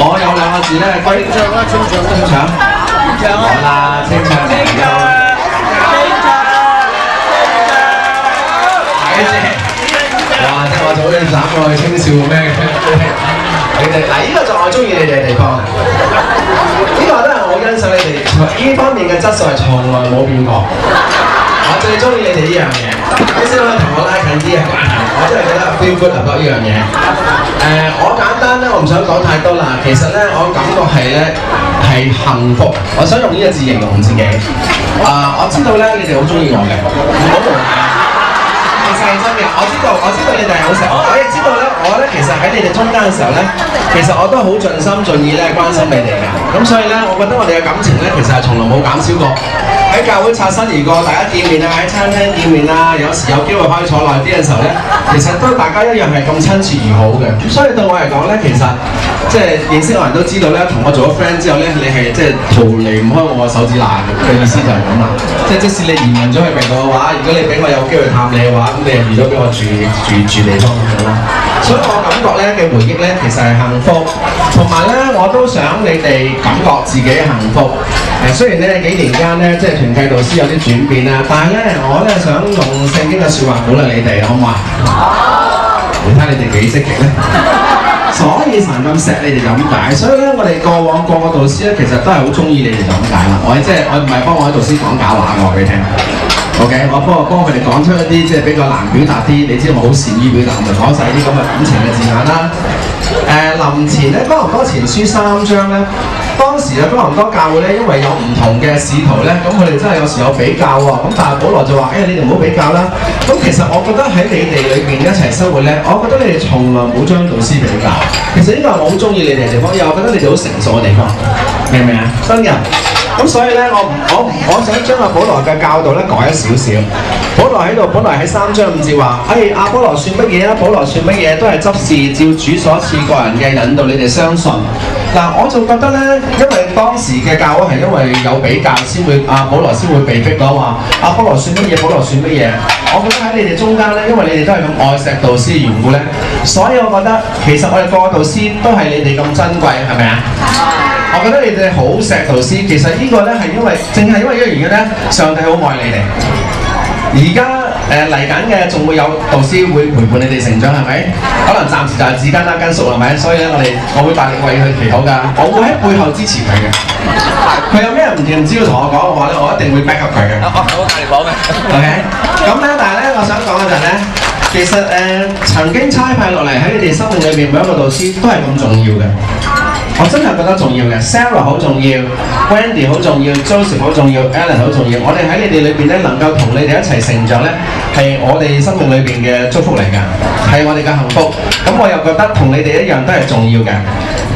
我有兩個字咧，清唱。好啦，清唱嚟嘅。睇先。哇！即係我早啲斬過去青少咩？你哋嗱，呢個就我中意你哋嘅地方。呢個都係我欣賞你哋呢方面嘅質素係從來冇變過。我最中意你哋呢樣嘢，你先可以同我拉近啲嘅關係。我真係覺得 feel good about 呢樣嘢。我簡單咧，我唔想講太多啦。其實咧，我感覺係咧係幸福。我想用呢個字形容自己。我知道咧，你哋好中意我嘅，唔好無賴。其實係真嘅，我知道你哋係好錫我，我亦知道咧，我咧其實喺你哋中間嘅時候咧，其實我都好盡心盡意咧關心你哋嘅。咁所以咧，我覺得我哋嘅感情咧，其實係從來冇減少過。喺教會擦身而過，大家見面啊，喺餐廳見面啊，有時有機會可以坐耐啲嘅時候咧，其實都大家一樣係咁親切而好嘅。咁所以對我嚟講咧，其實即係認識我人都知道咧，同我做咗 friend 之後咧，你係即係逃離唔開我個手指罅嘅意思就係咁啦。即使你移民咗去美國嘅話，如果你俾我有機會探你嘅話，咁你又預咗俾我住地方咁樣啦。所以我感覺咧嘅回憶咧，其實係幸福，同埋咧我都想你哋感覺自己幸福。雖然咧幾年間咧，即係團契導師有啲轉變啦，但係咧我咧想用聖經嘅説話鼓勵你哋，好唔好啊？你睇你哋幾積極咧？所以神咁錫你哋就咁解，所以咧我哋過往個導師咧，其實都係好中意你哋就咁解啦。我唔係幫我啲導師講假話，我話俾你聽。OK， 我幫佢哋講出一啲即係比較難表達啲，你知道我好善於表達，我咪講晒啲咁嘅感情嘅字眼啦。臨前咧，哥林多前書3章咧，當時嘅哥林多教會咧，因為有唔同嘅使徒咧，咁佢哋真係有時有比較喎。咁但係保羅就話：你哋唔好比較啦。咁其實我覺得喺你哋裏邊一齊生活咧，我覺得你哋從來冇將導師比較。其實呢個係我好中意你哋嘅地方，因為我覺得你哋好成熟嘅地方，明唔明啊？真嘅。咁所以咧，我想將阿保羅嘅教導咧改一少少。保羅喺度，本來喺3章5節話：阿保羅算乜嘢啊？保羅算乜嘢？都係執事照主所賜個人嘅引導你哋相信。嗱，我就覺得咧，因為當時嘅教會係因為有比較先會保羅先會被逼講話保羅算乜嘢？保羅算乜嘢？我覺得喺你哋中間咧，因為你哋都係咁愛錫導師嘅緣故咧，所以我覺得其實我哋個個導師都係你哋咁珍貴，係咪啊？我覺得你哋好錫導師，其實呢個咧係正係因為呢個原因咧，上帝好愛你哋。而家嚟緊嘅仲會有導師會陪伴你哋成長，係咪？可能暫時就係子根啦、根叔係咪？所以咧我會大力為佢祈禱㗎，我會喺背後支持佢嘅。佢有咩唔知要同我講嘅話咧，我一定會 back up 佢嘅。我大力講嘅。OK， 咁咧，但係咧，我想講嘅就係咧，其實曾經差派落嚟喺你哋生命裏面每一個導師都係咁重要嘅。我真係覺得重要嘅 ，Sarah 好重要 ，Wendy 好重要 ，Joseph 好重要 ，Alan 好重要。我哋喺你哋裏邊咧，能夠同你哋一齊成長咧，係我哋生命裏邊嘅祝福嚟㗎，係我哋嘅幸福。咁我又覺得同你哋一樣都係重要嘅。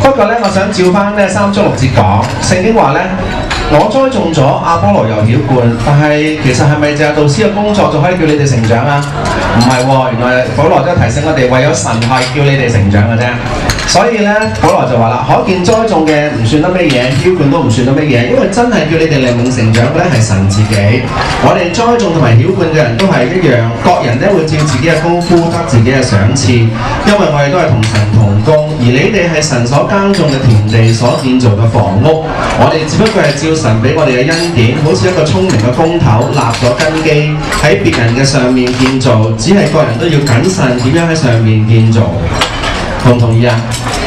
不過咧，我想照翻咧3章6節講，聖經話咧，我栽種咗，阿波羅又澆灌，但係其實係咪就係導師嘅工作就可以叫你哋成長啊？唔係喎，原來保羅都提醒我哋，為咗神係叫你哋成長嘅啫。所以咧，保羅就話啦，可見栽種嘅唔算得乜嘢，澆灌都唔算得乜嘢，因為真係叫你哋靈命成長嘅咧係神自己。我哋栽種同埋澆灌嘅人都係一樣，各人咧會照自己嘅功夫得自己嘅賞賜，因為我哋都係同神同工，而你哋係神所耕種嘅田地所建造嘅房屋，我哋只不過係照神俾我哋嘅恩典，好似一個聰明嘅工頭立咗根基喺別人嘅上面建造，只係各人都要謹慎點樣喺上面建造。同唔同意啊？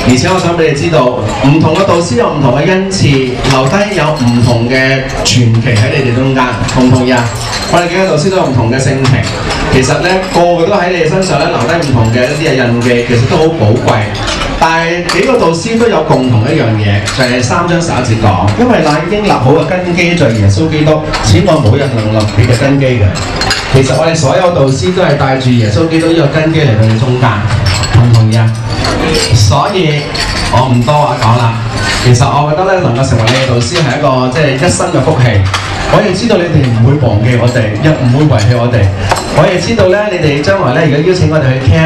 而且我想俾你知道，唔同嘅導師有唔同嘅恩賜，留低有唔同嘅傳奇喺你哋中間，同唔同意啊？我哋幾個導師都有唔同嘅性情，其實咧個個都喺你哋身上咧留低唔同嘅一啲嘅印記，其實都好寶貴。但係幾個導師都有共同一樣嘢，就係3章11節講，因為那已經立好嘅根基在耶穌基督，此外冇人能立別嘅根基嘅。其實我哋所有導師都係帶住耶穌基督呢個根基嚟到你中間，同唔同意啊？所以我唔多話講啦。其實我覺得咧，能夠成為你嘅導師係一個即係一生嘅福氣。我亦知道你哋唔會忘記我哋，亦唔會遺棄我哋。我亦知道咧，你哋將來咧，如果邀請我哋去 camp。